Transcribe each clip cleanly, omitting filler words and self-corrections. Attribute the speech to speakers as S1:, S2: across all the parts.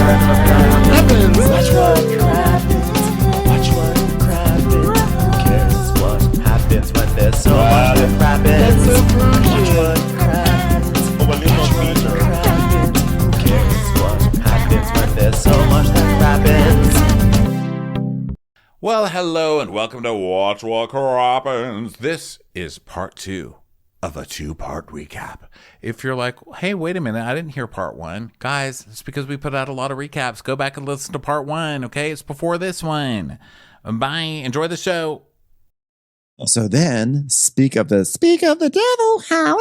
S1: Crappens. Watch what crappens. Watch what crappens. Who cares what happens when there's so much that crappens? Watch what crappens. Watch what crappens. Who cares what happens when there's so much that crappens?
S2: Well, hello and welcome to Watch What Crappens. This is part 2 of a 2-part recap. If you're like, hey, wait a minute, I didn't hear part 1. Guys, it's because we put out a lot of recaps. Go back and listen to part 1, okay? It's before this one. Bye. Enjoy the show.
S3: So then, speak of the devil. However,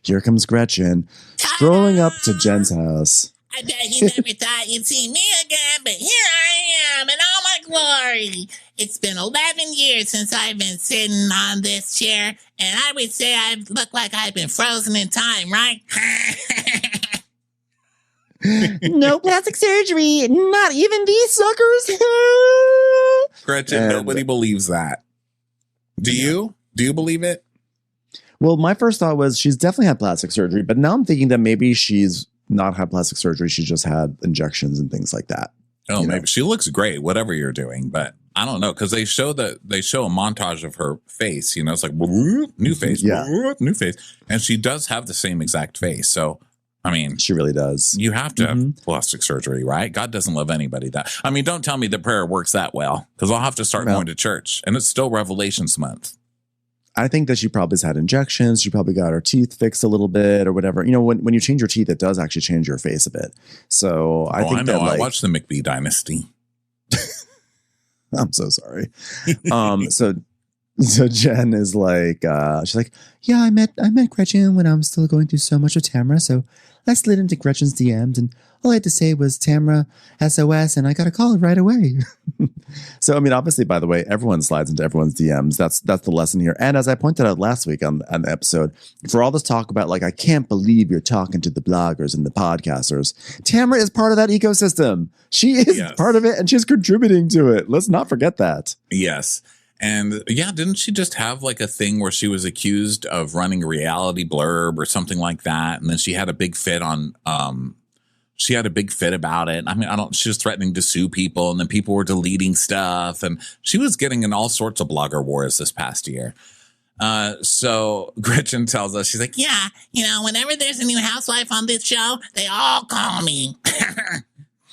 S3: here comes Gretchen strolling up to Jen's house.
S4: I bet you never thought you'd see me again, but here I am in all my glory. It's been 11 years since I've been sitting on this chair, and I would say I look like I've been frozen in time, right?
S3: No plastic surgery, not even these suckers.
S5: Gretchen, nobody believes that. Do you? Do you believe it?
S3: Well, my first thought was she's definitely had plastic surgery, but now I'm thinking that maybe she's not had plastic surgery. She just had injections and things like that.
S5: Oh, maybe she looks great, whatever you're doing, but I don't know, because they show a montage of her face. You know, it's like new face, new face, and she does have the same exact face. So, I mean,
S3: she really does.
S5: You have to have plastic surgery, right? God doesn't love anybody that. I mean, don't tell me the prayer works that well, because I'll have to start going to church, and it's still Revelations month.
S3: I think that she probably has had injections. She probably got her teeth fixed a little bit or whatever. You know, when you change your teeth, it does actually change your face a bit. So I think that,
S5: I watched the McBee Dynasty.
S3: I'm so sorry. So Jen is like, she's like, yeah, I met Gretchen when I was still going through so much with Tamra. So I slid into Gretchen's DMs and all I had to say was Tamra SOS and I got a call right away. So, I mean, obviously, by the way, everyone slides into everyone's DMs. That's the lesson here. And as I pointed out last week on the episode, for all this talk about like, I can't believe you're talking to the bloggers and the podcasters, Tamra is part of that ecosystem. She is part of it and she's contributing to it. Let's not forget that.
S5: Yes. And yeah, didn't she just have like a thing where she was accused of running a reality blurb or something like that? And then she had a big fit on, she had a big fit about it. I mean, she was threatening to sue people and then people were deleting stuff and she was getting in all sorts of blogger wars this past year. So Gretchen tells us, she's like,
S4: yeah, you know, whenever there's a new housewife on this show, they all call me.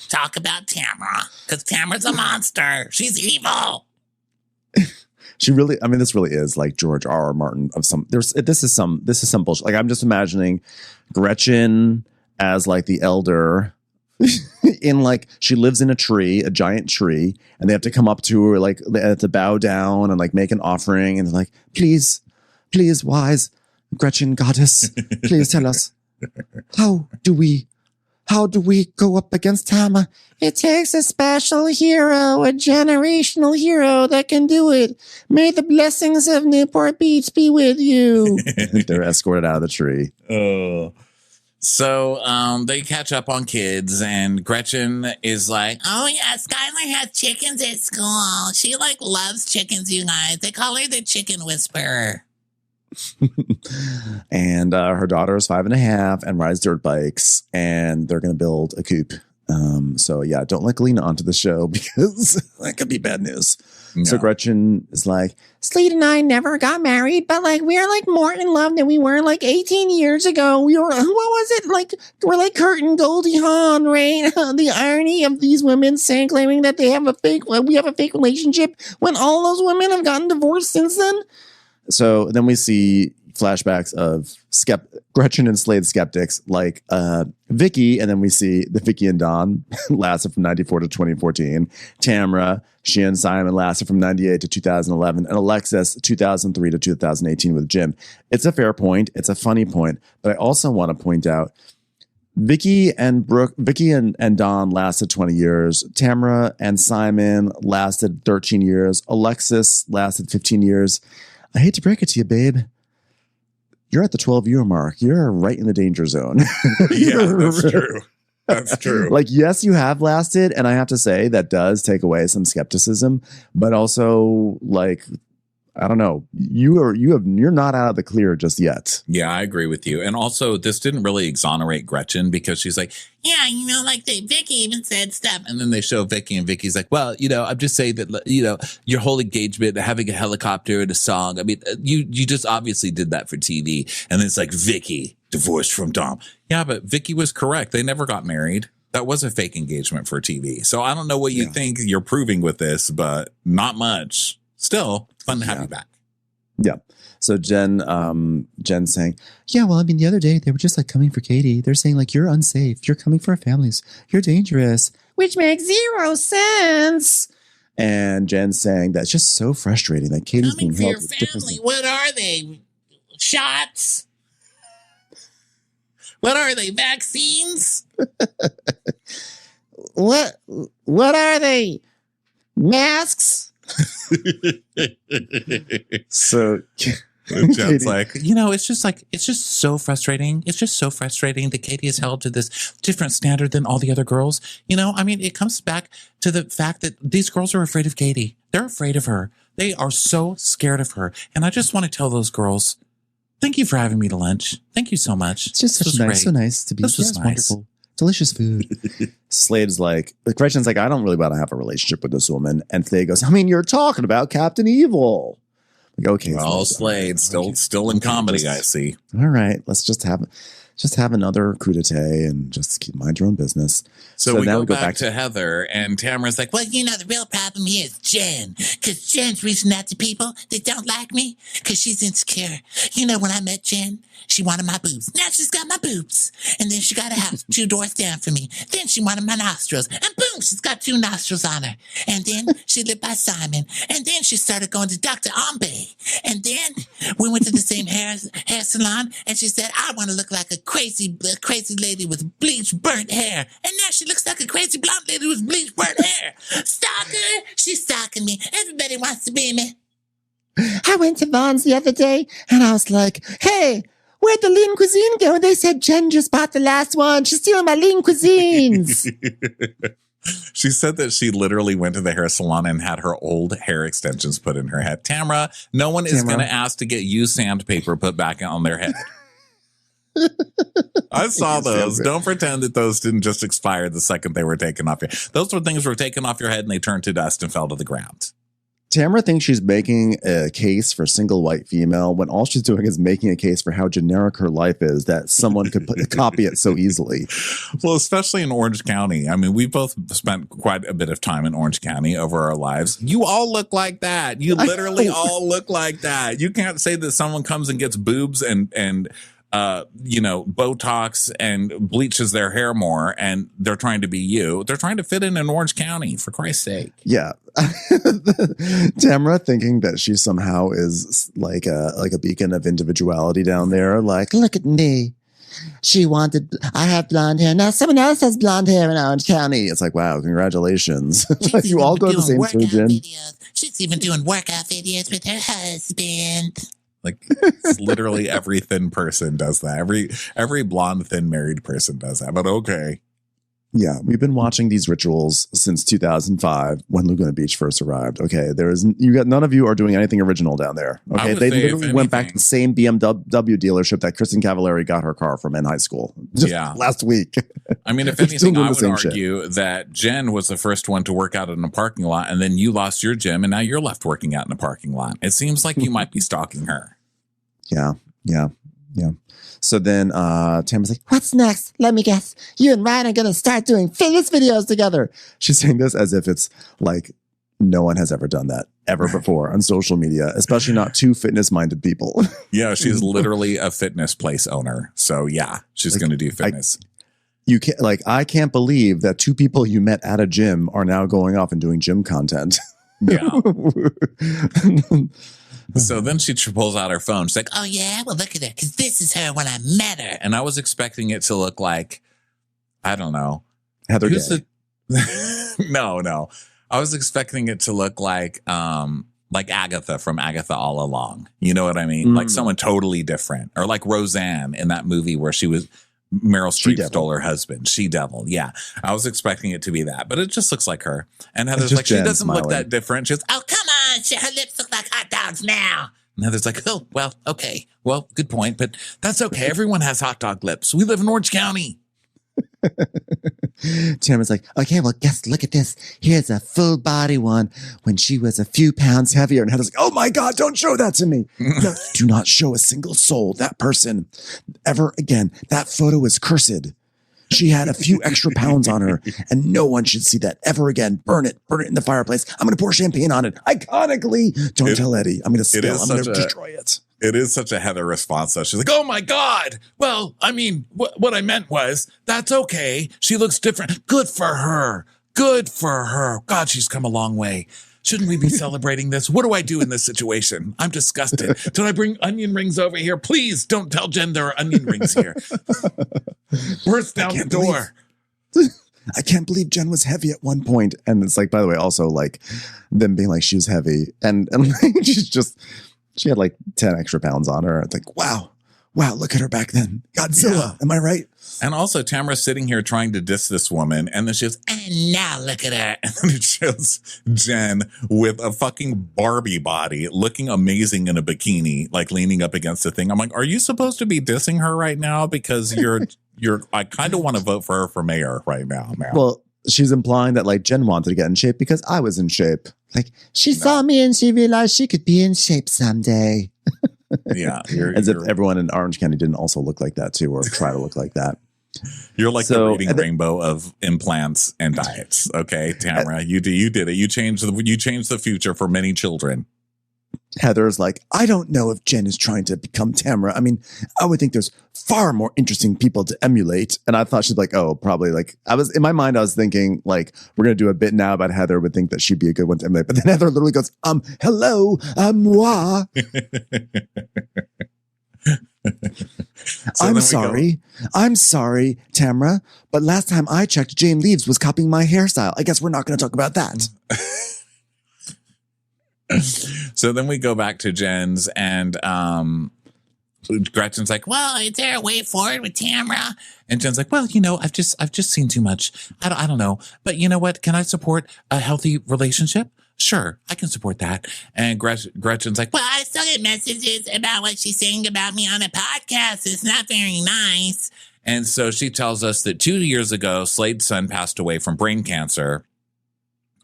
S4: Talk about Tamra, because Tamra's a monster. She's evil.
S3: She really, I mean, this really is like George R.R. Martin of some, this is some bullshit. Like, I'm just imagining Gretchen as like the elder in like, she lives in a giant tree, and they have to come up to her, like they have to bow down and like make an offering. And they're like, please, wise Gretchen goddess, please tell us, how do we go up against Tamra? It takes a special hero, a generational hero that can do it. May the blessings of Newport Beach be with you. They're escorted out of the tree.
S5: So they catch up on kids, and Gretchen is like,
S4: oh yeah, Skylar has chickens at school. She like loves chickens, you guys. They call her the chicken whisperer.
S3: And her daughter is 5.5 and rides dirt bikes, and they're going to build a coop. So yeah, don't let Galena onto the show because that could be bad news. No. So Gretchen is like, Slade and I never got married, but like we're like more in love than we were like 18 years ago. We were, what was it? Like we're like Kurt and Goldie Hawn, right? The irony of these women saying, claiming that we have a fake relationship when all those women have gotten divorced since then. So then we see flashbacks of Gretchen and Slade skeptics like Vicky, and then we see the Vicky and Don lasted from 94 to 2014. Tamra, she and Simon lasted from 98 to 2011, and Alexis 2003 to 2018 with Jim. It's a fair point. It's a funny point, but I also want to point out Vicky and Don lasted 20 years. Tamra and Simon lasted 13 years. Alexis lasted 15 years. I hate to break it to you, babe. You're at the 12-year mark. You're right in the danger zone.
S5: Yeah, that's true. That's true.
S3: Like, yes, you have lasted. And I have to say that does take away some skepticism. But also, like, I don't know. You're not out of the clear just yet.
S5: Yeah, I agree with you. And also, this didn't really exonerate Gretchen because she's like,
S4: Yeah, like Vicky even said stuff.
S5: and then they show Vicky, and Vicky's like, well, I'm just saying that, your whole engagement, having a helicopter and a song. I mean, you just obviously did that for TV. And then it's like, Vicky divorced from Dom. Yeah, but Vicky was correct. They never got married. That was a fake engagement for TV. So I don't know what you think you're proving with this, but not much. Still fun to have you back.
S3: Yeah. So Jen saying, yeah, well, I mean, the other day they were just like coming for Katie. They're saying like, you're unsafe. You're coming for our families. You're dangerous, which makes zero sense. And Jen saying that's just so frustrating that Katie's
S4: Coming
S3: being
S4: for
S3: held.
S4: your family. What are they? Shots? What are they? Vaccines?
S3: What are they? Masks? So
S5: Jen's like, it's just so frustrating. It's just so frustrating that Katie is held to this different standard than all the other girls. I mean, it comes back to the fact that these girls are afraid of Katie. They're afraid of her. They are so scared of her. And I just want to tell those girls, thank you for having me to lunch. Thank you so much.
S3: It's just so nice to be.
S5: This was nice.
S3: Wonderful. Delicious food. Slade's like, Gretchen's like, I don't really want to have a relationship with this woman. And Slade goes, I mean, you're talking about Captain Evil. Like, okay.
S5: Well, Slade still in comedy, I see.
S3: All right. Let's just have another coup d'etat and just keep mind your own business.
S5: So we go back to Heather, and Tamara's like,
S4: well, the real problem here is Jen. Because Jen's reaching out to people that don't like me because she's insecure. When I met Jen, she wanted my boobs. Now she's got my boobs. And then she got a house 2 doors down from me. Then she wanted my nostrils. And boom, she's got 2 nostrils on her. And then she lived by Simon. And then she started going to Dr. Ambe. And then we went to the same hair salon. And she said, I want to look like a crazy lady with bleached burnt hair. And now she looks like a crazy blonde lady with bleached burnt hair. Stalker, she's stalking me. Everybody wants to be me.
S3: I went to Vaughn's the other day and I was like, hey, where'd the lean cuisine go? And they said Jen just bought the last one. She's stealing my lean cuisines.
S5: She said that she literally went to the hair salon and had her old hair extensions put in her head. Tamra, no one is going to ask to get used sandpaper put back on their head. I saw those. Don't pretend that those didn't just expire the second they were taken off your head. Those were things that were taken off your head and they turned to dust and fell to the ground.
S3: Tamra thinks she's making a case for single white female when all she's doing is making a case for how generic her life is that someone could copy it so easily.
S5: Well, especially in Orange County. I mean, we both spent quite a bit of time in Orange County over our lives. You all look like that. You literally all look like that. You can't say that someone comes and gets boobs and Botox and bleaches their hair more and they're trying to be you. They're trying to fit in Orange County, for Christ's sake.
S3: Yeah. Tamra thinking that she somehow is like a beacon of individuality down there. Like, look at me. I have blonde hair. Now someone else has blonde hair in Orange County. It's like, wow, congratulations. You all go to the same surgeon.
S4: She's even doing workout videos with her husband.
S5: Like, it's literally every thin person does that. Every blonde, thin married person does that. But okay.
S3: Yeah, we've been watching these rituals since 2005 when Laguna Beach first arrived. Okay, none of you are doing anything original down there. Okay, they literally went back to the same BMW dealership that Kristen Cavallari got her car from in high school last week.
S5: I mean, if anything, I would argue that Jen was the first one to work out in a parking lot, and then you lost your gym, and now you're left working out in a parking lot. It seems like you might be stalking her.
S3: Yeah. So then Tamara's like, what's next? Let me guess. You and Ryan are going to start doing fitness videos together. She's saying this as if it's like no one has ever done that ever before on social media, especially not 2 fitness-minded people.
S5: Yeah, she's literally a fitness place owner. So yeah, she's going to do fitness.
S3: I can't believe that 2 people you met at a gym are now going off and doing gym content.
S5: Yeah. So then she pulls out her phone. She's like,
S4: oh, yeah? Well, look at her, because this is her when I met her.
S5: And I was expecting it to look like, I don't know.
S3: Heather Gay.
S5: No. I was expecting it to look like Agatha from Agatha All Along. You know what I mean? Like someone totally different. Or like Roseanne in that movie where she was Meryl Streep stole her husband. She-Devil. Yeah. I was expecting it to be that. But it just looks like her. And Heather's like, she doesn't look that different. She's,
S4: oh, come on. Her lips look like hot dogs. dogs now.
S5: And Heather's like, oh, well, okay. Well, good point. But that's okay. Everyone has hot dog lips. We live in Orange County.
S3: Tamara's like, okay, well, look at this. Here's a full body one when she was a few pounds heavier. And Heather's like, oh my God, don't show that to me. No, do not show a single soul, that person, ever again. That photo is cursed. She had a few extra pounds on her, and no one should see that ever again. Burn it in the fireplace. I'm going to pour champagne on it. Iconically, don't tell Eddie. I'm going to spill. I'm going to destroy it.
S5: It is such a Heather response, though. She's like, oh my God. Well, I mean, what I meant was, that's okay. She looks different. Good for her. Good for her. God, she's come a long way. Shouldn't we be celebrating this? What do I do in this situation? I'm disgusted. Did I bring onion rings over here? Please don't tell Jen there are onion rings here. Burst down the door.
S3: I can't believe Jen was heavy at one point. And it's like, by the way, also like them being like, she was heavy. And she had like 10 extra pounds on her. It's like, wow, look at her back then. Godzilla. Yeah. Am I right?
S5: And also Tamara's sitting here trying to diss this woman. And then she goes,
S4: and now look at her.
S5: And then it shows Jen with a fucking Barbie body looking amazing in a bikini, like leaning up against the thing. I'm like, are you supposed to be dissing her right now? Because I kind of want to vote for her for mayor right now, man.
S3: Well, she's implying that like Jen wanted to get in shape because I was in shape. Like she saw me and she realized she could be in shape someday.
S5: Yeah.
S3: As if everyone in Orange County didn't also look like that too, or try to look like that.
S5: You're like the reading rainbow of implants and diets. Okay, Tamara, you did it. You changed the future for many children.
S3: Heather's like, I don't know if Jen is trying to become Tamara. I mean, I would think there's far more interesting people to emulate. And I thought she'd like, oh, probably like in my mind, I was thinking like, we're going to do a bit now about Heather would think that she'd be a good one to emulate. But then Heather literally goes, hello, moi. I'm sorry, Tamara. But last time I checked, Jane Leaves was copying my hairstyle. I guess we're not going to talk about that.
S5: So then we go back to Jen's and Gretchen's like,
S4: well, is there a way forward with Tamara?
S5: And Jen's like, well, I've just seen too much. I don't know. But you know what? Can I support a healthy relationship? Sure, I can support that. And Gretchen's like,
S4: well, I still get messages about what she's saying about me on a podcast. It's not very nice.
S5: And so she tells us that 2 years ago, Slade's son passed away from brain cancer.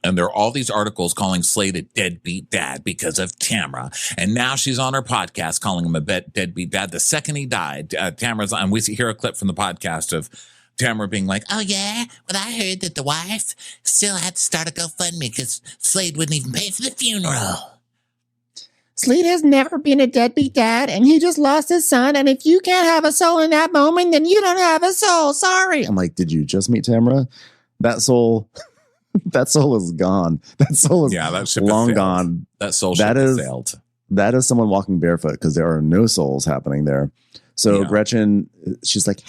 S5: And there are all these articles calling Slade a deadbeat dad because of Tamara. And now she's on her podcast calling him a deadbeat dad. The second he died, Tamara's on. We hear a clip from the podcast of Tamara being like,
S4: oh, yeah? Well, I heard that the wife still had to start a GoFundMe because Slade wouldn't even pay for the funeral.
S6: Slade has never been a deadbeat dad, and he just lost his son. And if you can't have a soul in that moment, then you don't have a soul. Sorry.
S3: I'm like, did you just meet Tamara? That soul is gone. That soul is
S5: that
S3: long gone.
S5: That soul ship has sailed.
S3: That is someone walking barefoot because there are no souls happening there. So Gretchen, she's like,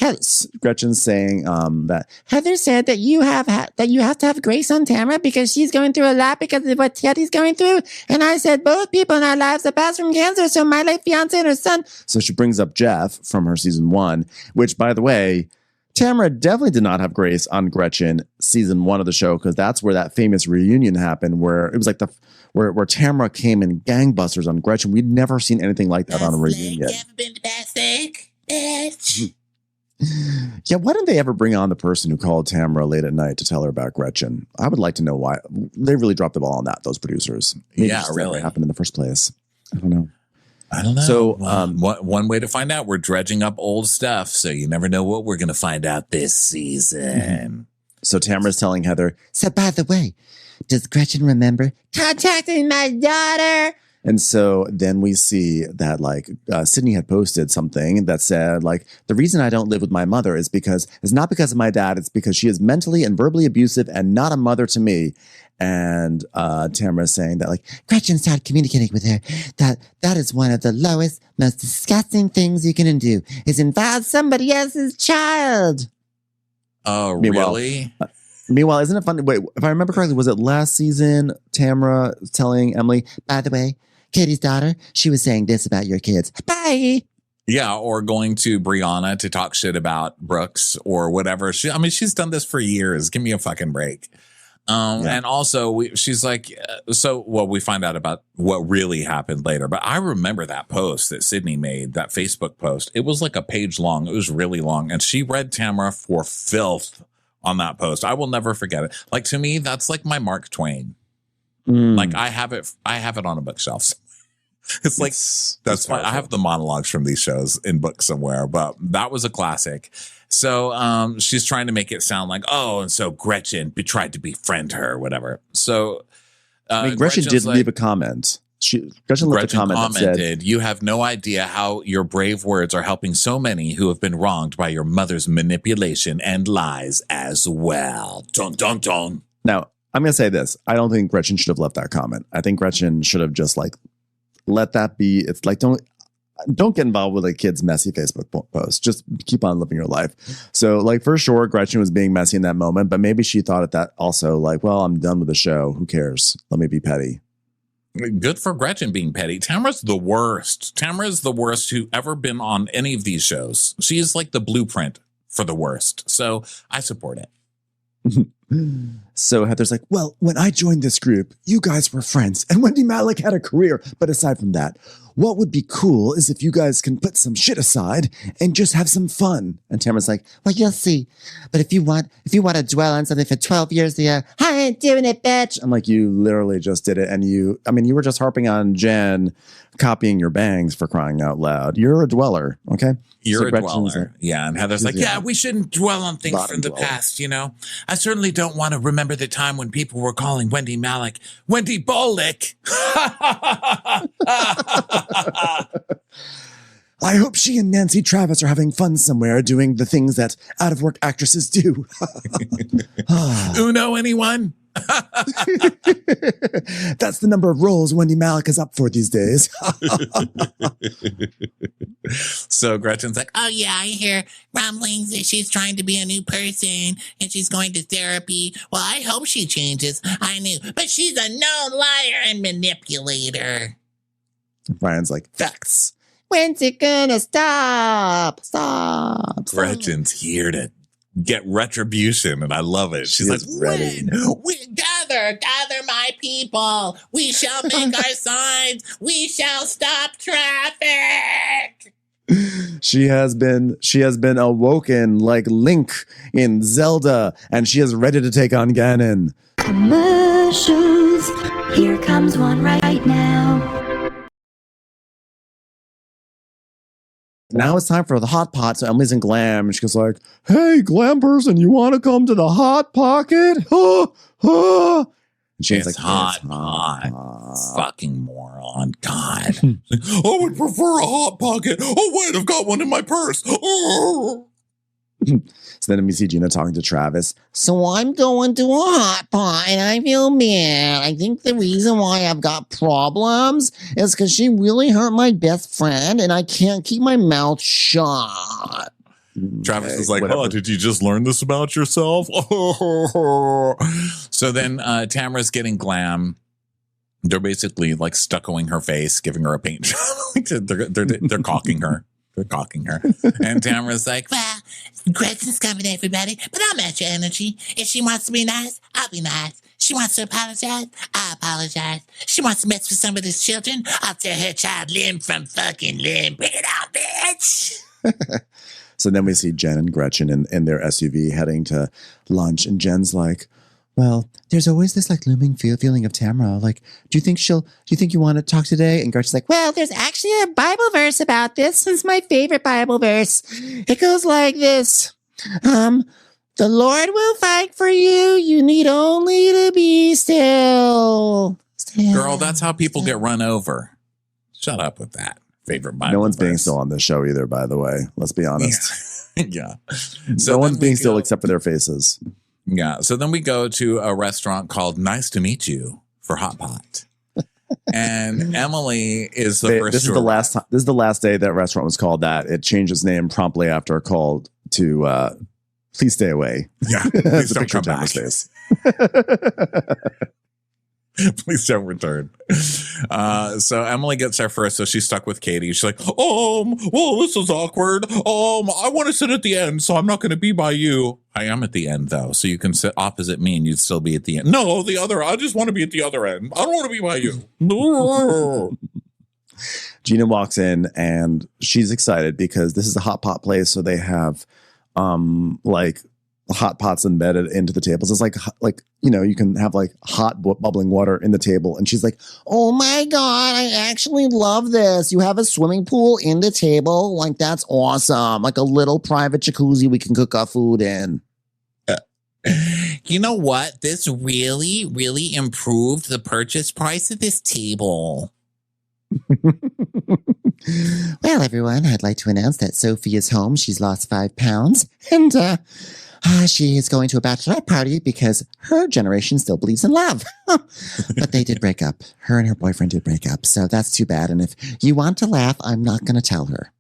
S3: Gretchen's saying that
S6: Heather said that you have to have grace on Tamara because she's going through a lot because of what Teddy's going through. And I said both people in our lives have passed from cancer. So my late fiance and her son.
S3: So she brings up Jeff from her season 1, which, by the way, Tamara definitely did not have grace on Gretchen season 1 of the show because that's where that famous reunion happened, where it was like where Tamara came in gangbusters on Gretchen. We'd never seen anything like that on a reunion.
S4: Never been to best egg, bitch.
S3: Yeah, why didn't they ever bring on the person who called Tamara late at night to tell her about Gretchen? I would like to know why. They really dropped the ball on that, those producers. Maybe really happened in the first place. I don't know.
S5: So one way to find out, we're dredging up old stuff. So you never know what we're going to find out this season.
S3: So Tamara's telling Heather,
S6: so by the way, does Gretchen remember contacting my daughter?
S3: And so then we see that like Sydney had posted something that said like, the reason I don't live with my mother is because it's not because of my dad. It's because she is mentally and verbally abusive and not a mother to me. And Tamara is saying that like
S6: Gretchen started communicating with her that is one of the lowest, most disgusting things you can do is involve somebody else's child.
S5: Oh, really?
S3: Meanwhile, isn't it funny? Wait, if I remember correctly, was it last season Tamara telling Emily,
S6: by the way, Katie's daughter, she was saying this about your kids. Bye.
S5: Yeah, or going to Brianna to talk shit about Brooks or whatever. She's done this for years. Give me a fucking break. And also she's like, we find out about what really happened later, but I remember that post that Sydney made, that Facebook post. It was like a page long. It was really long. And she read Tamra for filth on that post. I will never forget it. Like, to me, that's like my Mark Twain. Like, I have it on a bookshelf. It's like, that's why I have the monologues from these shows in books somewhere, but that was a classic. So she's trying to make it sound like, and so Gretchen tried to befriend her or whatever. So
S3: Gretchen did leave a comment. Gretchen left a comment
S5: commented,
S3: that said,
S5: "You have no idea how your brave words are helping so many who have been wronged by your mother's manipulation and lies as well." Dun, dun, dun.
S3: Now, I'm going to say this. I don't think Gretchen should have left that comment. I think Gretchen should have just like, let that be. It's like, don't get involved with a kid's messy Facebook post. Just keep on living your life. So, like, for sure, Gretchen was being messy in that moment, but maybe she thought at that also, like, well, I'm done with the show. Who cares? Let me be petty.
S5: Good for Gretchen being petty. Tamra's the worst. Tamra's the worst who ever been on any of these shows. She is like the blueprint for the worst. So I support it.
S3: So Heather's like, well, when I joined this group, you guys were friends and Wendy Malick had a career. But aside from that, what would be cool is if you guys can put some shit aside and just have some fun. And Tamara's like,
S6: well, you'll see. But if you want to dwell on something for 12 years, I ain't doing it, bitch.
S3: I'm like, you literally just did it. And you were just harping on Jen copying your bangs, for crying out loud. You're a dweller. Okay.
S5: You're a dweller. Yeah. And Heather's like, we shouldn't dwell on things from the past. You know, I certainly don't want to remember the time when people were calling Wendy Malick Wendy Bolick.
S3: I hope she and Nancy Travis are having fun somewhere doing the things that out of work actresses do.
S5: Uno, anyone?
S3: That's the number of roles Wendy Malick is up for these days.
S5: So Gretchen's like,
S4: oh yeah, I hear rumblings that she's trying to be a new person and she's going to therapy. Well, I hope she changes. I knew, but she's a known liar and manipulator.
S3: Brian's like, facts.
S6: When's it gonna stop? Stop.
S5: Gretchen's here to get retribution, and I love it. She's like,
S3: ready.
S4: We gather my people. We shall make our signs. We shall stop traffic.
S3: She has been awoken like Link in Zelda, and she is ready to take on Ganon.
S7: Commercials. Here comes one right now.
S3: Now it's time for the Hot Pot. So Emily's in Glam, and she goes like, hey, Glam person, you want to come to the Hot Pocket? And Shane's like,
S5: hot. Fucking moron. God. I would prefer a Hot Pocket. Oh, wait, I've got one in my purse. Oh.
S3: So then we see Gina talking to Travis.
S6: So I'm going to a hot pot and I feel bad. I think the reason why I've got problems is because she really hurt my best friend and I can't keep my mouth shut.
S5: Travis is like, whatever. Oh, did you just learn this about yourself? So then Tamara's getting Glam. They're basically like stuccoing her face, giving her a paint job. They're caulking her. They're caulking her. And Tamara's like,
S4: well, Gretchen's coming, everybody, but I'll match your energy. If she wants to be nice, I'll be nice. She wants to apologize, I'll apologize. She wants to mess with somebody's children, I'll tear her child limb from fucking limb. Bring it on, bitch.
S3: So then we see Jen and Gretchen in their SUV heading to lunch, and Jen's like, well, there's always this like looming feeling of Tamara. Like, do you think you want to talk today? And Gretchen's like, well,
S6: there's actually a Bible verse about this. It's my favorite Bible verse. It goes like this. The Lord will fight for you. You need only to be still.
S5: Girl, that's how people get run over. Shut up with that. Favorite Bible
S3: No one's
S5: verse.
S3: being still on this show either, by the way. Let's be honest.
S5: Yeah.
S3: So no one's being still except for their faces.
S5: Yeah. So then we go to a restaurant called Nice to Meet You for Hot Pot. And Emily is the first.
S3: This is the last time. This is the last day that restaurant was called that. It changed its name promptly after a call to please stay away.
S5: Yeah. Please don't come back. Please don't return. So Emily gets there first, so she's stuck with Katie. She's like, well, this is awkward. I want to sit at the end, so I'm not going to be by you. I am at the end, though, so you can sit opposite me and you'd still be at the end. No, I just want to be at the other end. I don't want to be by you.
S3: Gina walks in and she's excited because this is a hot pot place, so they have like hot pots embedded into the tables. It's like you can have like hot bubbling water in the table, and she's like,
S6: Oh my God, I actually love this. You have a swimming pool in the table? Like, that's awesome. Like a little private jacuzzi we can cook our food in.
S4: You know what? This really, really improved the purchase price of this table.
S6: Well, everyone, I'd like to announce that Sophie is home. She's lost 5 pounds, and she is going to a bachelorette party because her generation still believes in love. But they did break up. Her and her boyfriend did break up, so that's too bad. And if you want to laugh, I'm not going to tell her.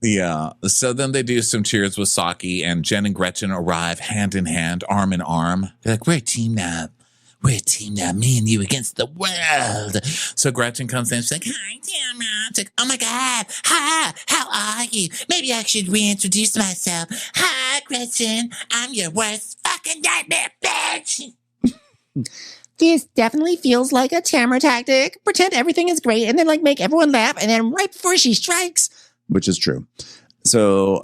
S5: Yeah. So then they do some cheers with Saki, and Jen and Gretchen arrive hand in hand, arm in arm. They're like, we're a team now. We're a team now, me and you against the world. So Gretchen comes in. She's like, hi, Tamra. It's like, oh my God. Hi, how are you? Maybe I should reintroduce myself. Hi, Gretchen. I'm your worst fucking nightmare, bitch.
S6: This definitely feels like a Tamra tactic. Pretend everything is great and then like make everyone laugh, and then right before she strikes.
S3: which is true. So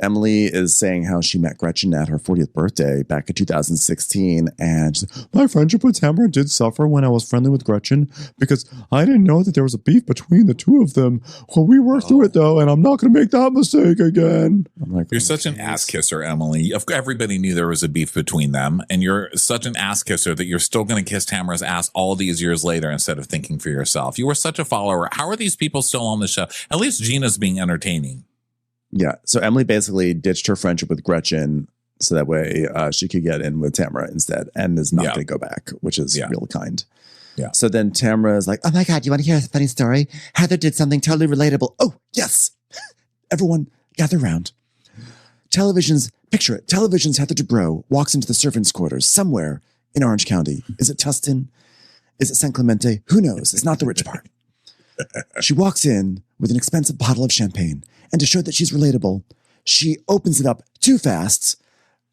S3: Emily is saying how she met Gretchen at her 40th birthday back in 2016. And she's like, my friendship with Tamra did suffer when I was friendly with Gretchen because I didn't know that there was a beef between the two of them. Well, we worked through it, though, and I'm not going to make that mistake again. I'm like,
S5: you're such an ass kisser, Emily. Everybody knew there was a beef between them. And you're such an ass kisser that you're still going to kiss Tamra's ass all these years later instead of thinking for yourself. You were such a follower. How are these people still on the show? At least Gina's being entertaining.
S3: Yeah. So Emily basically ditched her friendship with Gretchen so that way she could get in with Tamra instead and is not going to go back, which is real kind.
S5: Yeah.
S3: So then Tamra is like,
S6: oh my God, you want to hear a funny story? Heather did something totally relatable.
S3: oh, yes. Everyone gather round. Picture it. Television's Heather Dubrow walks into the servants' quarters somewhere in Orange County. Is it Tustin? Is it San Clemente? Who knows? It's not the rich part. She walks in with an expensive bottle of champagne. And to show that she's relatable, she opens it up too fast,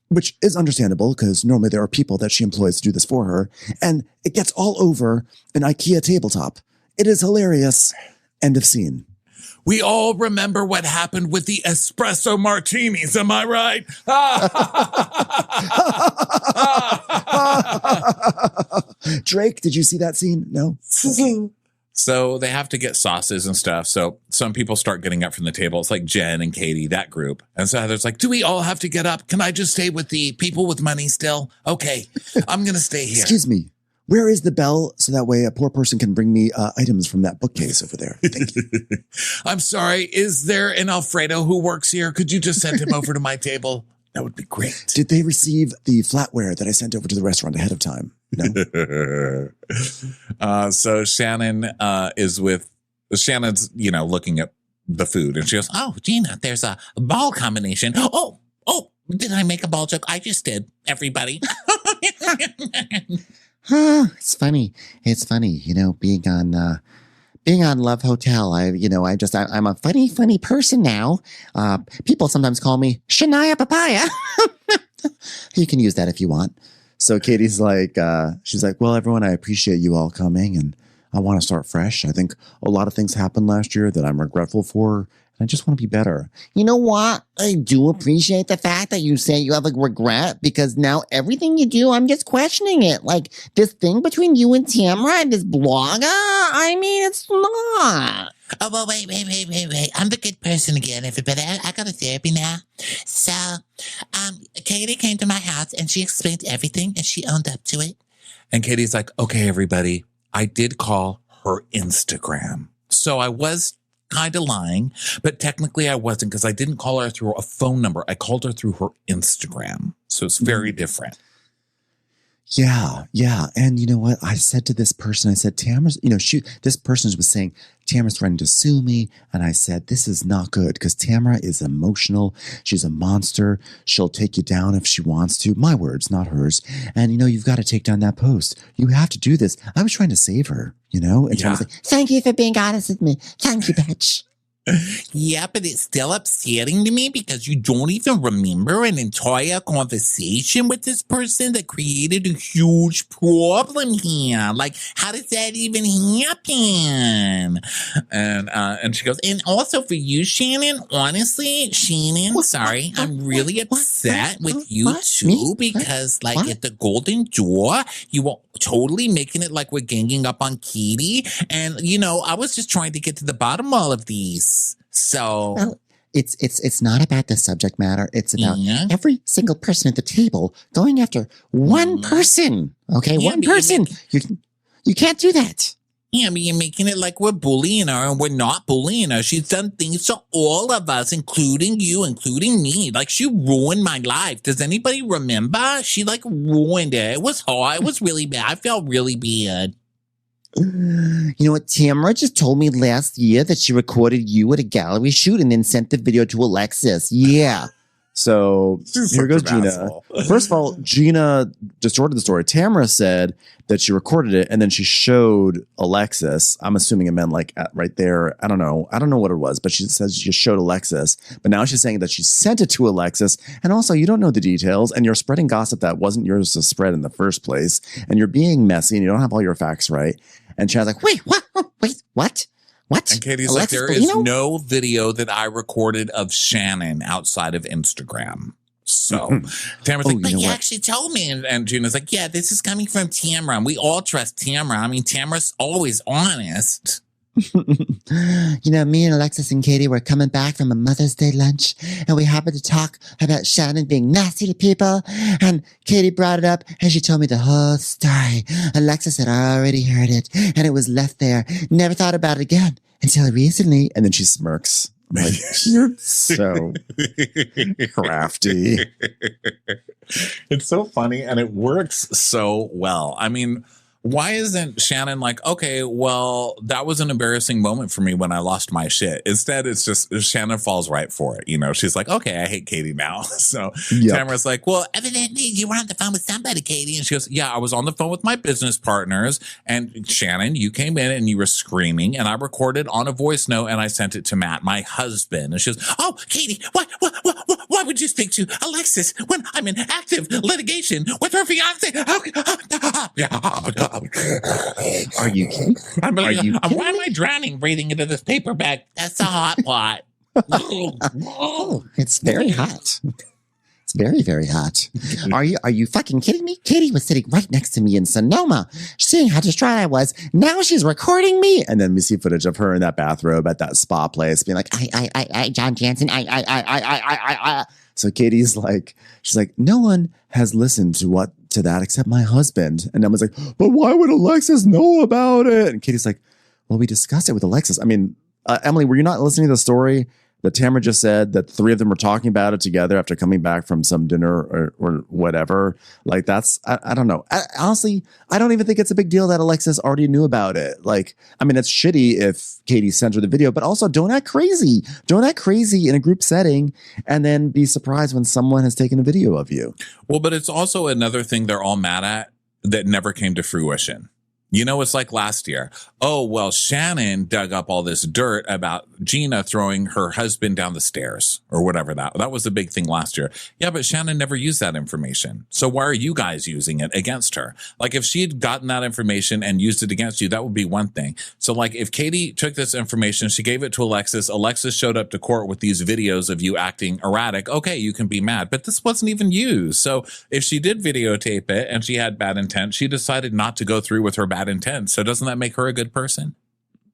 S3: which is understandable because normally there are people that she employs to do this for her. And it gets all over an IKEA tabletop. It is hilarious. End of scene.
S5: We all remember what happened with the espresso martinis. Am I right?
S3: Drake, did you see that scene? No?
S5: So they have to get sauces and stuff. So some people start getting up from the table. It's like Jen and Katie, that group. And so Heather's like, do we all have to get up? Can I just stay with the people with money still? Okay, I'm going to stay here.
S3: Excuse me. Where is the bell so that way a poor person can bring me items from that bookcase over there? Thank you.
S5: I'm sorry. Is there an Alfredo who works here? Could you just send him over to my table? That would be great.
S3: Did they receive the flatware that I sent over to the restaurant ahead of time? No.
S5: So Shannon's, looking at the food and she goes,
S4: oh, Gina, there's a ball combination. Oh, did I make a ball joke? I just did, everybody.
S6: It's funny. It's funny, being on Love Hotel. I'm a funny person now. People sometimes call me Shania Papaya.
S3: You can use that if you want. So Katie's like, she's like, well, everyone, I appreciate you all coming and I want to start fresh. I think a lot of things happened last year that I'm regretful for. And I just want to be better.
S6: You know what? I do appreciate the fact that you say you have a regret because now everything you do, I'm just questioning it. Like this thing between you and Tamra and this blogger, I mean, it's not.
S4: Oh, well, wait. I'm the good person again, everybody. I got a therapy now. So, Katie came to my house and she explained everything and she owned up to it.
S5: And Katie's like, okay, everybody, I did call her Instagram. So I was kind of lying, but technically I wasn't because I didn't call her through a phone number. I called her through her Instagram. So it's very different.
S3: Yeah. And you know what? I said to this person, I said, Tamra's, this person was saying, Tamra's threatening to sue me. And I said, this is not good because Tamra is emotional. She's a monster. She'll take you down if she wants to. My words, not hers. And, you've got to take down that post. You have to do this. I was trying to save her, And Tamra's like,
S6: thank you for being honest with me. Thank you, bitch.
S4: Yeah, but it's still upsetting to me because you don't even remember an entire conversation with this person that created a huge problem here. Like, how does that even happen?
S5: And she goes,
S4: And also for you, Shannon, honestly, sorry, I'm really upset with you too because, at the Golden Door, you were totally making it like we're ganging up on Katie. And, I was just trying to get to the bottom of all of these. So
S6: Well, it's not about the subject matter. It's about every single person at the table going after one person. Okay, one person. You can't do that.
S4: Yeah, but you're making it like we're bullying her, and we're not bullying her. She's done things to all of us, including you, including me. Like, she ruined my life. Does anybody remember? She, ruined it. It was hard. It was really bad. I felt really bad.
S6: You know what? Tamra just told me last year that she recorded you at a gallery shoot and then sent the video to Alexis. Yeah.
S3: So here goes Gina. First of all, Gina distorted the story. Tamra said that she recorded it and then she showed Alexis. I'm assuming it meant right there. I don't know what it was, but she says she showed Alexis. But now she's saying that she sent it to Alexis. And also, you don't know the details and you're spreading gossip that wasn't yours to spread in the first place. And you're being messy and you don't have all your facts right. And Chad's like,
S6: wait, what? What?
S5: And Katie's
S6: Alexis
S5: like, there is
S6: Bellino?
S5: no video that I recorded of Shannon outside of Instagram. So Tamara's like,
S4: but you actually told me.
S5: and Gina's like,
S4: Yeah, this is coming from Tamra, and we all trust Tamra. I mean, Tamra's always honest.
S6: Me and Alexis and Katie were coming back from a Mother's Day lunch, and we happened to talk about Shannon being nasty to people, and Katie brought it up, and she told me the whole story. Alexis had already heard it, and it was left there. Never thought about it again until recently.
S3: And then she smirks. I'm like, you're so crafty.
S5: It's so funny, and it works so well. I mean, why isn't Shannon like, okay, well, that was an embarrassing moment for me when I lost my shit. Instead, it's just Shannon falls right for it. She's like, okay, I hate Katie now. So Tamara's like, well,
S4: evidently you were on the phone with somebody, Katie.
S5: And she goes, yeah, I was on the phone with my business partners. And Shannon, you came in and you were screaming and I recorded on a voice note and I sent it to Matt, my husband. And she goes,
S4: oh, Katie, why would you speak to Alexis when I'm in active litigation with her fiance?
S3: Are you kidding?
S4: Why am I drowning breathing into this paper bag? That's a hot pot.
S6: Oh, it's very hot. It's very, very hot. Are you fucking kidding me? Katie was sitting right next to me in Sonoma, seeing how distraught I was. Now she's recording me.
S3: And then we see footage of her in that bathrobe at that spa place being like,
S6: I, John Jansen, I.
S3: So Katie's like, she's like, no one has listened to that except my husband. And Emma's like, but why would Alexis know about it? And Katie's like, well, we discussed it with Alexis. I mean, Emily, were you not listening to the story that Tamra just said that the three of them were talking about it together after coming back from some dinner or whatever? Like that's, I don't know. Honestly, I don't even think it's a big deal that Alexis already knew about it. Like, I mean, it's shitty if Katie sent her the video, but also don't act crazy. Don't act crazy in a group setting and then be surprised when someone has taken a video of you.
S5: Well, but it's also another thing they're all mad at that never came to fruition. It's like last year. Oh, well, Shannon dug up all this dirt about Gina throwing her husband down the stairs or whatever that was the big thing last year. Yeah, but Shannon never used that information. So why are you guys using it against her? Like if she had gotten that information and used it against you, that would be one thing. So like if Katie took this information, she gave it to Alexis showed up to court with these videos of you acting erratic. Okay, you can be mad, but this wasn't even used. So if she did videotape it and she had bad intent, she decided not to go through with her bad intent. So doesn't that make her a good person?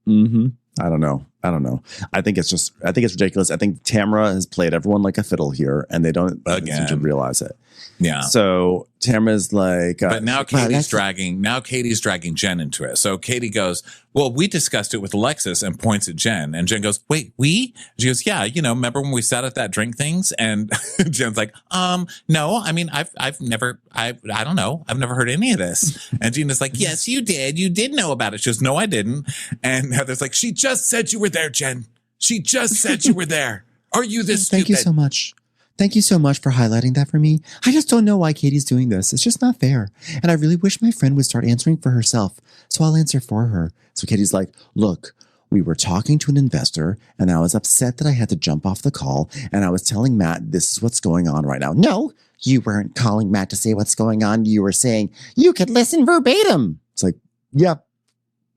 S3: Mm-hmm. I don't know. I don't know. I think it's ridiculous. I think Tamra has played everyone like a fiddle here, and they don't seem to realize it.
S5: Yeah.
S3: So Tamra's like,
S5: but now Katie's dragging Jen into it. So Katie goes, well, we discussed it with Alexis, and points at Jen. And Jen goes, wait, we? She goes, yeah, remember when we sat at that drink things? And Jen's like, no, I mean, I don't know. I've never heard any of this. And Gina's like, yes, you did. You did know about it. She goes, no, I didn't. And Heather's like, she just said you were there, Jen. She just said you were there. Are you this stupid?
S3: Thank you so much. Thank you so much for highlighting that for me. I just don't know why Katie's doing this. It's just not fair. And I really wish my friend would start answering for herself. So I'll answer for her. So Katie's like, look, we were talking to an investor and I was upset that I had to jump off the call. And I was telling Matt, this is what's going on right now. No, you weren't calling Matt to say what's going on. You were saying you could listen verbatim. It's like, yeah.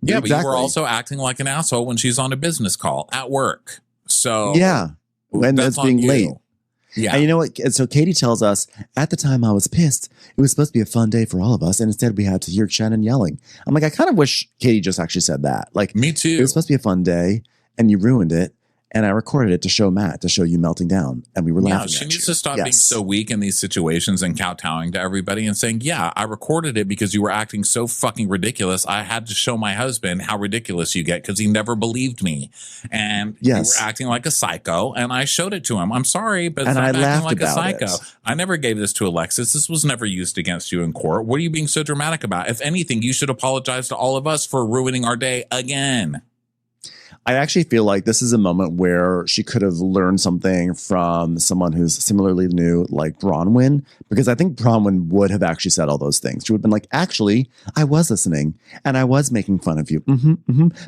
S5: Yeah, exactly. But you were also acting like an asshole when she's on a business call at work. So
S3: yeah, when it's being late.
S5: Yeah.
S3: And you know what? And so Katie tells us, at the time I was pissed. It was supposed to be a fun day for all of us. And instead we had to hear Shannon yelling. I'm like, I kind of wish Katie just actually said that. Like,
S5: me too.
S3: It was supposed to be a fun day and you ruined it. And I recorded it to show Matt, to show you melting down. And we were laughing.
S5: She needs to stop being so weak in these situations and kowtowing to everybody and saying, yeah, I recorded it because you were acting so fucking ridiculous. I had to show my husband how ridiculous you get because he never believed me. And you were acting like a psycho. And I showed it to him. I'm sorry, but stop acting like a psycho. I never gave this to Alexis. This was never used against you in court. What are you being so dramatic about? If anything, you should apologize to all of us for ruining our day again.
S3: I actually feel like this is a moment where she could have learned something from someone who's similarly new, like Bronwyn, because I think Bronwyn would have actually said all those things. She would have been like, actually, I was listening and I was making fun of you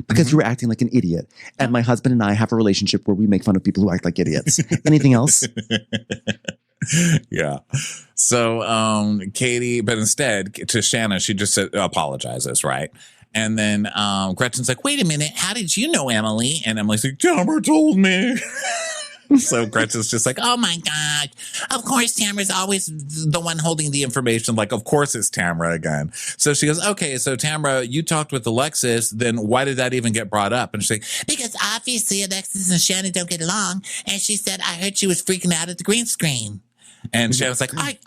S3: because you were acting like an idiot. And my husband and I have a relationship where we make fun of people who act like idiots. Anything else?
S5: Yeah. So Katie, but instead to Shanna, she just apologizes, right? And then Gretchen's like, wait a minute, how did you know Emily? And Emily's like, Tamra told me. So Gretchen's just like, oh my God. Of course, Tamra's always the one holding the information. Like, of course it's Tamra again. So she goes, okay, so Tamra, you talked with Alexis. Then why did that even get brought up? And she's like, because obviously Alexis and Shannon don't get along. And she said, I heard she was freaking out at the green screen. And Shannon's like, I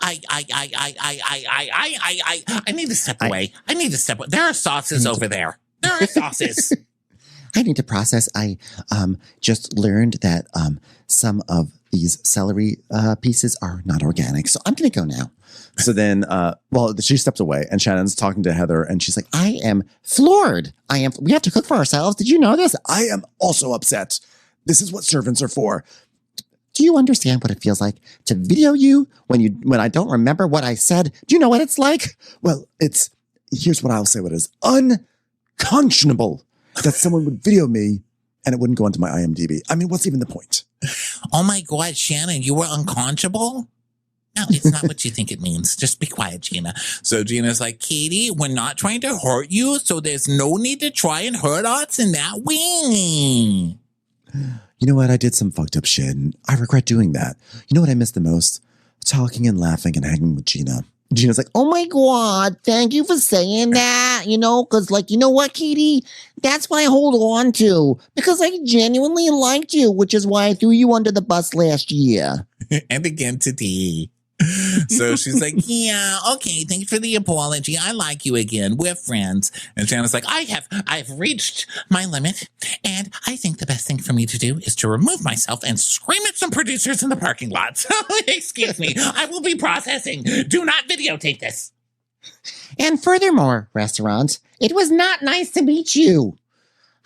S5: need to step away. I need to step away. There are sauces over there. There are sauces.
S6: I need to process. I just learned that some of these celery pieces are not organic. So I'm going to go now.
S3: So then, she steps away and Shannon's talking to Heather and she's like,
S6: I am floored. We have to cook for ourselves. Did you know this?
S3: I am also upset. This is what servants are for.
S6: Do you understand what it feels like to video you when I don't remember what I said? Do you know what it's like?
S3: Well, here's what I'll say what it is. Unconscionable that someone would video me and it wouldn't go into my IMDb. I mean, what's even the point?
S4: Oh my God, Shannon, you were unconscionable? No, it's not what you think it means. Just be quiet, Gina.
S5: So Gina's like, Katie, we're not trying to hurt you, so there's no need to try and hurt us in that way.
S3: You know what? I did some fucked up shit and I regret doing that. You know what I miss the most? Talking and laughing and hanging with Gina. Gina's like,
S6: oh my God, thank you for saying that. Because you know what, Katie? That's what I hold on to because I genuinely liked you, which is why I threw you under the bus last year.
S5: And again today. So she's like, yeah, okay, thank you for the apology. I like you again. We're friends. And Shannon's like, I've reached my limit. And I think the best thing for me to do is to remove myself and scream at some producers in the parking lot. Excuse me. I will be processing. Do not videotape this.
S6: And furthermore, restaurants, it was not nice to meet you.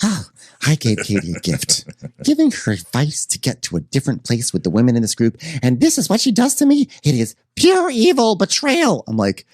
S3: Oh, I gave Katie a gift, giving her advice to get to a different place with the women in this group. And this is what she does to me. It is pure evil betrayal. I'm like,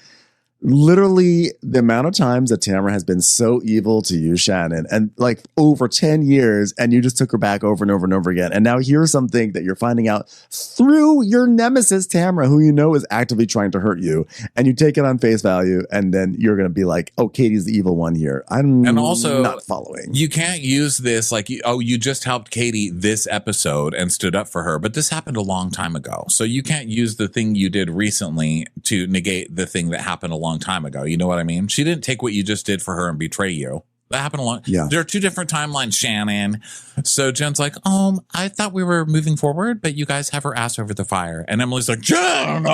S3: literally the amount of times that Tamra has been so evil to you, Shannon, and like over 10 years, and you just took her back over and over and over again. And now here's something that you're finding out through your nemesis, Tamra, who you know is actively trying to hurt you. And you take it on face value. And then you're going to be like, oh, Katie's the evil one here. And also not following.
S5: You can't use this like, you just helped Katie this episode and stood up for her. But this happened a long time ago. So you can't use the thing you did recently to negate the thing that happened a long time ago. You know what I mean? She didn't take what you just did for her and betray you. That happened a lot.
S3: Yeah.
S5: There are two different timelines, Shannon. So Jen's like, I thought we were moving forward, but you guys have her ass over the fire. And Emily's like, Jen,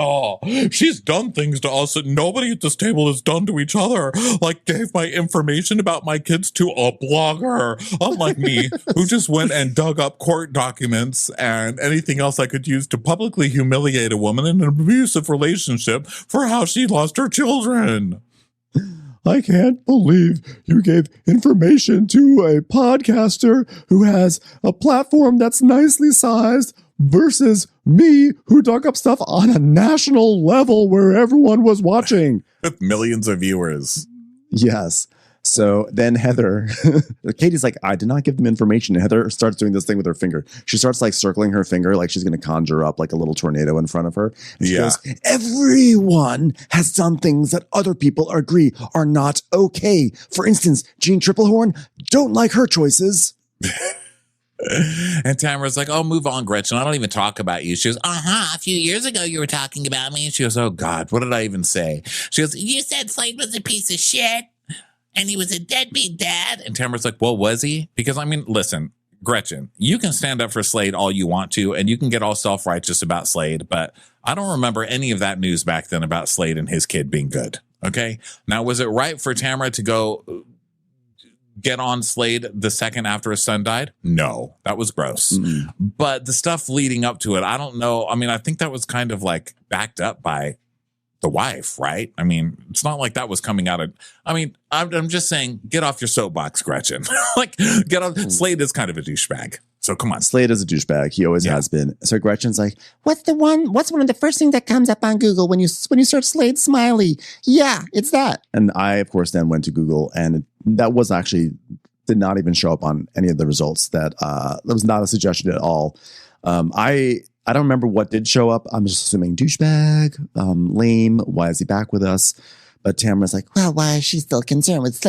S5: she's done things to us that nobody at this table has done to each other. Like gave my information about my kids to a blogger, unlike me, who just went and dug up court documents and anything else I could use to publicly humiliate a woman in an abusive relationship for how she lost her children.
S3: I can't believe you gave information to a podcaster who has a platform that's nicely sized versus me who dug up stuff on a national level where everyone was watching.
S5: With millions of viewers.
S3: Yes. So then Heather, Katie's like, I did not give them information. And Heather starts doing this thing with her finger. She starts like circling her finger like she's going to conjure up like a little tornado in front of her. And she goes, everyone has done things that other people agree are not okay. For instance, Jean Triplehorn, don't like her choices.
S5: And Tamara's like, move on, Gretchen. I don't even talk about you. She goes, a few years ago you were talking about me. And she goes, oh God, what did I even say? She goes, you said Slade was a piece of shit. And he was a deadbeat dad. And Tamara's like, well, was he? Because, I mean, listen, Gretchen, you can stand up for Slade all you want to, and you can get all self-righteous about Slade, but I don't remember any of that news back then about Slade and his kid being good. Okay? Now, was it right for Tamara to go get on Slade the second after his son died? No, that was gross. Mm-hmm. But the stuff leading up to it, I don't know. I mean, I think that was kind of like backed up by the wife, right? I mean, it's not like that was coming out of, I mean, I'm just saying, get off your soapbox, Gretchen. Like, get off. Slade is kind of a douchebag. So come on.
S3: Slade is a douchebag. He always has been. So Gretchen's like,
S6: what's one of the first things that comes up on Google when you search Slade Smiley? Yeah, it's that.
S3: And I, of course, then went to Google, and that was actually, did not even show up on any of the results. That was not a suggestion at all. I don't remember what did show up. I'm just assuming douchebag, lame. Why is he back with us? But Tamara's like, well, why is she still concerned with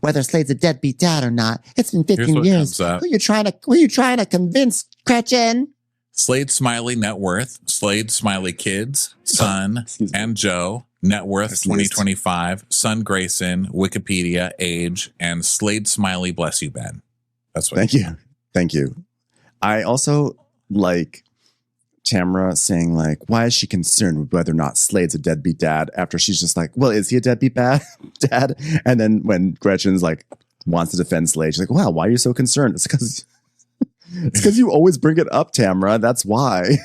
S3: whether Slade's a deadbeat dad or not? It's been 15 years. Who are you trying to convince, Gretchen?
S5: Slade Smiley net worth, Slade Smiley kids, son, and Joe, net worth 2025, son Grayson, Wikipedia, age, and Slade Smiley, bless you, Ben. That's what.
S3: Thank you. I also like Tamara saying like, why is she concerned with whether or not Slade's a deadbeat dad after she's just like, well, is he a deadbeat dad? And then when Gretchen's like wants to defend Slade, she's like, wow, why are you so concerned? It's because you always bring it up, Tamara. That's why.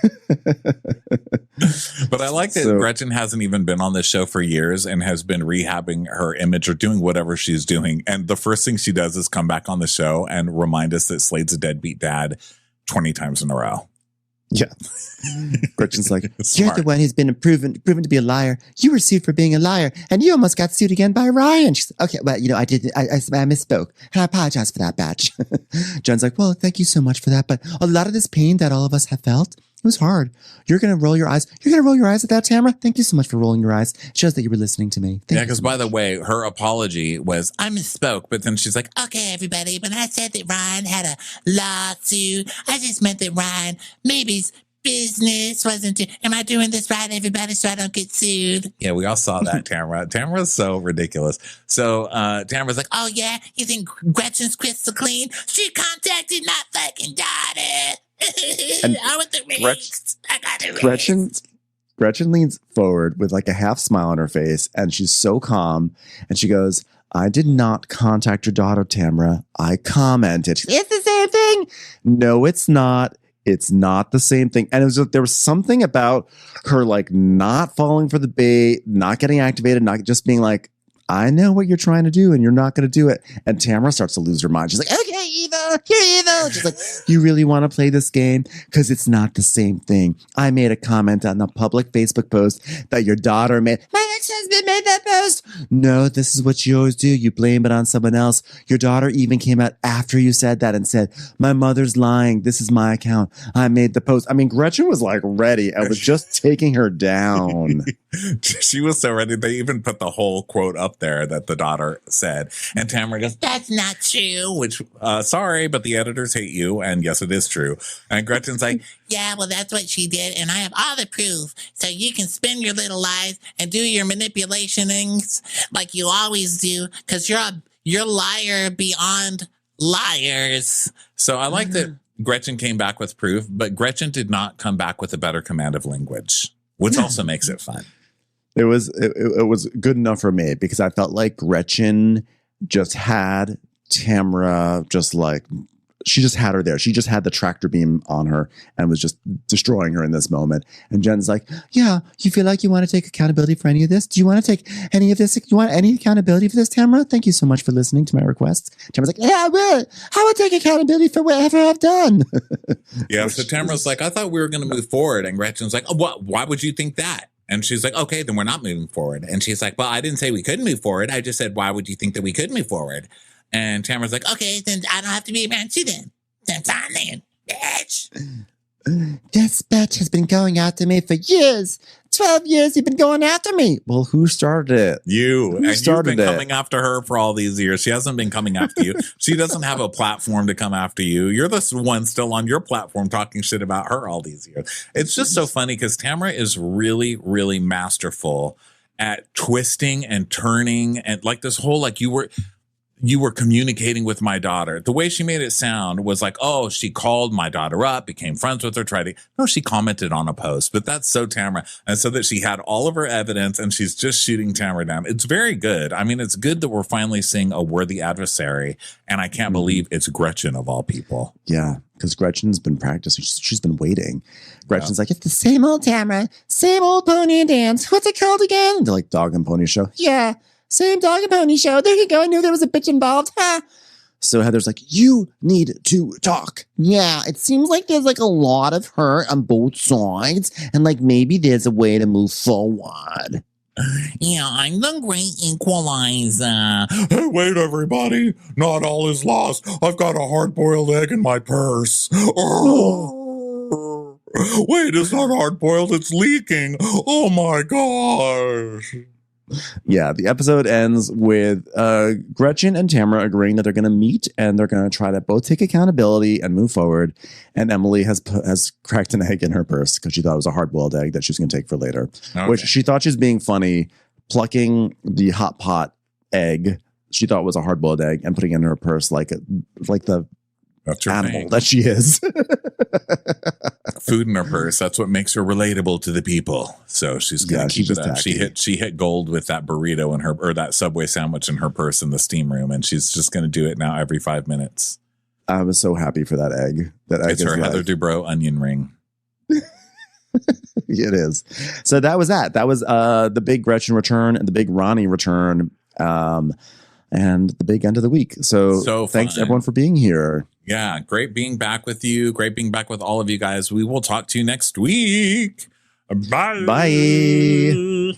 S5: But I like that Gretchen hasn't even been on this show for years and has been rehabbing her image or doing whatever she's doing. And the first thing she does is come back on the show and remind us that Slade's a deadbeat dad 20 times in a row.
S3: Yeah. Gretchen's like,
S6: you're the one who's been proven to be a liar. You were sued for being a liar, and you almost got sued again by Ryan. She's okay, well, I misspoke, and I apologize for that, Batch. Jen's like, well, thank you so much for that, but a lot of this pain that all of us have felt, it was hard. You're going to roll your eyes. You're going to roll your eyes at that, Tamara? Thank you so much for rolling your eyes. It shows that you were listening to me.
S5: Yeah, because by the way, her apology was,
S4: I misspoke, but then she's like, okay, everybody, when I said that Ryan had a lawsuit, I just meant that Ryan, maybe his business wasn't, am I doing this right, everybody, so I don't get sued?
S5: Yeah, we all saw that, Tamara. Tamara's so ridiculous. So Tamara's like,
S4: oh yeah, you think Gretchen's crystal clean? She contacted my fucking daughter. I want the rings. I got the rings.
S3: Gretchen leans forward with like a half smile on her face, and she's so calm. And she goes, I did not contact your daughter, Tamara. I commented.
S6: It's the same thing.
S3: No, it's not. It's not the same thing. And there was something about her like not falling for the bait, not getting activated, not just being like, I know what you're trying to do and you're not going to do it. And Tamara starts to lose her mind. She's like, okay, evil, you're evil. She's like, you really want to play this game? Because it's not the same thing. I made a comment on a public Facebook post that your daughter made. My ex-husband made that post. No, this is what you always do. You blame it on someone else. Your daughter even came out after you said that and said, my mother's lying. This is my account. I made the post. I mean, Gretchen was like ready. I was just taking her down.
S5: She was so ready. They even put the whole quote up there that the daughter said. And Tamara goes,
S4: that's not true.
S5: Which, sorry, but the editors hate you. And yes, it is true. And Gretchen's like,
S4: yeah, well, that's what she did. And I have all the proof. So you can spin your little lies and do your manipulations like you always do. Because you're You're liar beyond liars.
S5: So I like that Gretchen came back with proof, but Gretchen did not come back with a better command of language, which also makes it fun.
S3: It was good enough for me because I felt like Gretchen just had Tamra she just had her there. She just had the tractor beam on her and was just destroying her in this moment. And Jen's like, yeah, you feel like you want to take accountability for any of this? Do you want to take any of this? You want any accountability for this, Tamra? Thank you so much for listening to my requests. Tamra's like, yeah, I will. I will take accountability for whatever I've done.
S5: Yeah, so Tamra's like, I thought we were going to move forward. And Gretchen's like, oh, what? Why would you think that? And she's like, okay, then we're not moving forward. And she's like, well, I didn't say we couldn't move forward. I just said, why would you think that we could move forward? And Tamara's like,
S4: okay, then I don't have to be around you then. Then fine then, bitch.
S6: This bitch has been going after me for years. 12 years you've been going after me.
S3: Well, who started it?
S5: you. And you've been
S3: it?
S5: coming after her for all these years. She hasn't been coming after you. She doesn't have a platform to come after you. You're the one still on your platform talking shit about her all these years. It's just so funny because Tamara is really, really masterful at twisting and turning and like this whole like you were communicating with my daughter. The way she made it sound was like, oh, she called my daughter up, became friends with her, no, she commented on a post, but that's so Tamara. And so that she had all of her evidence and she's just shooting Tamara down. It's very good. I mean, it's good that we're finally seeing a worthy adversary. And I can't believe it's Gretchen of all people.
S3: Yeah, because Gretchen's been practicing. She's been waiting. Gretchen's like,
S6: It's the same old Tamra, same old pony and dance. What's it called again?
S3: they're like dog and pony show.
S6: Yeah, same dog and pony show. There you go. I knew there was a bitch involved. Ha.
S3: So Heather's like, you need to talk.
S6: Yeah, it seems like there's like a lot of hurt on both sides. And like maybe there's a way to move forward.
S4: Yeah, I'm the great equalizer.
S5: Hey, wait, everybody. Not all is lost. I've got a hard-boiled egg in my purse. Oh. Wait, it's not hard-boiled. It's leaking. Oh, my gosh.
S3: Yeah, the episode ends with Gretchen and Tamara agreeing that they're going to meet and they're going to try to both take accountability and move forward. And Emily has cracked an egg in her purse because she thought it was a hard-boiled egg that she was going to take for later, which she thought she was being funny, plucking the hot pot egg she thought was a hard-boiled egg and putting it in her purse like the animal that she is.
S5: Food in her purse. That's what makes her relatable to the people. So she's gonna keep it up. She hit gold with that burrito in her, or that Subway sandwich in her purse in the steam room, and she's just gonna do it now every 5 minutes.
S3: I was so happy for that egg.
S5: It's her Heather Dubrow onion ring.
S3: It is. So that was that. That was the big Gretchen return and the big Ronnie return. And the big end of the week. So thanks everyone for being here.
S5: Yeah, great being back with you. Great being back with all of you guys. We will talk to you next week. Bye.
S3: Bye.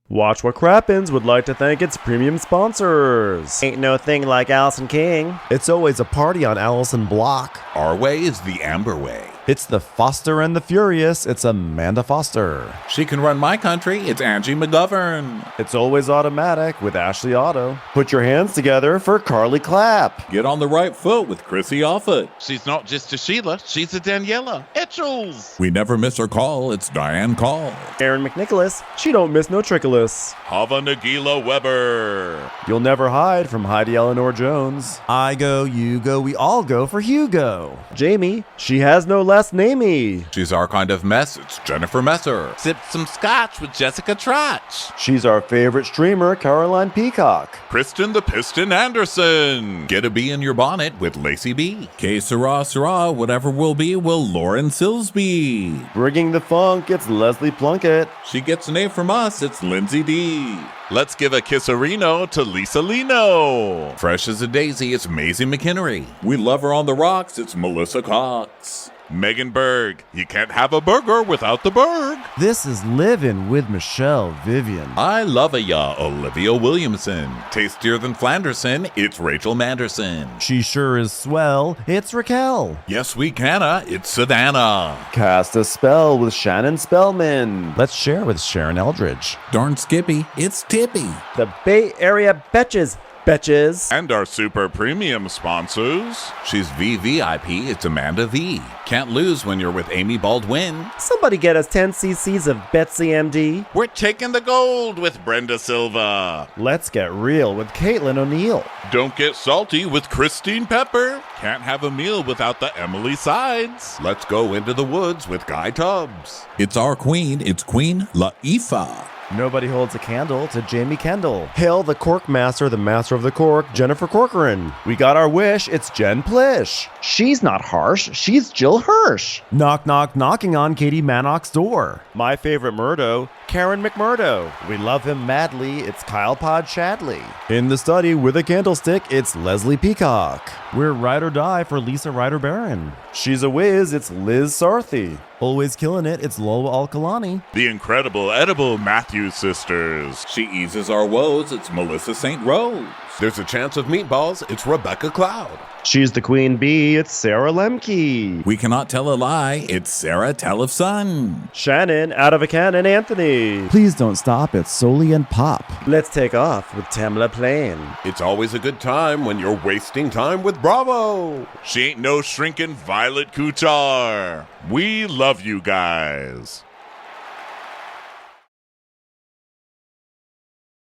S1: Watch What Crappens would like to thank its premium sponsors.
S8: Ain't no thing like Allison King.
S1: It's always a party on Allison Block.
S2: Our way is the Amber way.
S1: It's the Foster and the Furious. It's Amanda Foster.
S2: She can run my country. It's Angie McGovern.
S1: It's always automatic with Ashley Otto. Put your hands together for Carly Clapp.
S5: Get on the right foot with Chrissy Offit.
S9: She's not just a Sheila, she's a Daniela Etchels.
S5: We never miss her call. It's Diane Call.
S1: Aaron McNicholas. She don't miss no trickolas.
S9: Hava Nagila Weber.
S1: You'll never hide from Heidi Eleanor Jones. I go, you go, we all go for Hugo. Jamie. She has no last namey.
S2: She's our kind of mess. It's Jennifer Messer.
S9: Sipped some scotch with Jessica Trotch.
S1: She's our favorite streamer, Caroline Peacock.
S2: Kristen the Piston Anderson. Get a bee in your bonnet with Lacey B.
S5: Que sera, whatever will be, will Lauren Silsby.
S1: Bringing the funk, it's Leslie Plunkett.
S5: She gets an A from us, it's Lindsay D.
S9: Let's give a kisserino to Lisa Lino.
S2: Fresh as a daisy, it's Maisie McHenry.
S5: We love her on the rocks, it's Melissa Cox.
S9: Megan Berg. You can't have a burger without the Berg.
S1: This is Livin' with Michelle Vivian.
S2: I love ya, Olivia Williamson. Tastier than Flanderson, it's Rachel Manderson.
S1: She sure is swell, it's Raquel.
S2: Yes, we canna, it's Savannah.
S1: Cast a spell with Shannon Spellman. Let's share with Sharon Eldridge.
S5: Darn Skippy, it's Tippy.
S8: The Bay Area Betches.
S6: Betches.
S9: And our super premium sponsors.
S2: She's VVIP. It's Amanda V. Can't lose when you're with Amy Baldwin.
S8: Somebody get us 10 cc's of Betsy MD.
S9: We're taking the gold with Brenda Silva.
S8: Let's get real with Caitlin O'Neill.
S9: Don't get salty with Christine Pepper. Can't have a meal without the Emily Sides.
S10: Let's go into the woods with Guy Tubbs.
S5: It's our queen. It's Queen Laifah.
S8: Nobody holds a candle to Jamie Kendall. Hail the cork master, the master of the cork, Jennifer Corcoran. We got our wish, it's Jen Plish.
S11: She's not harsh, she's Jill Hirsch.
S8: Knock, knock, knocking on Katie Mannock's door. My favorite Murdo, Karen McMurdo. We love him madly, it's Kyle Pod Shadley. In the study with a candlestick, it's Leslie Peacock. We're ride or die for Lisa Ryder Barron. She's a whiz, it's Liz Sarthy. Always killing it, it's Lola Alkalani.
S9: The incredible edible Matthews sisters.
S5: She eases our woes. It's Melissa St. Rose.
S10: There's a chance of meatballs. It's Rebecca Cloud.
S8: She's the queen bee, it's Sarah Lemke.
S5: We cannot tell a lie. It's Sarah Telefson.
S8: Shannon, out of a cannon, Anthony. Please don't stop, it's Soli and Pop. Let's take off with Tamla Plain.
S10: It's always a good time when you're wasting time with Bravo.
S9: She ain't no shrinking Violet Couture. We love you guys.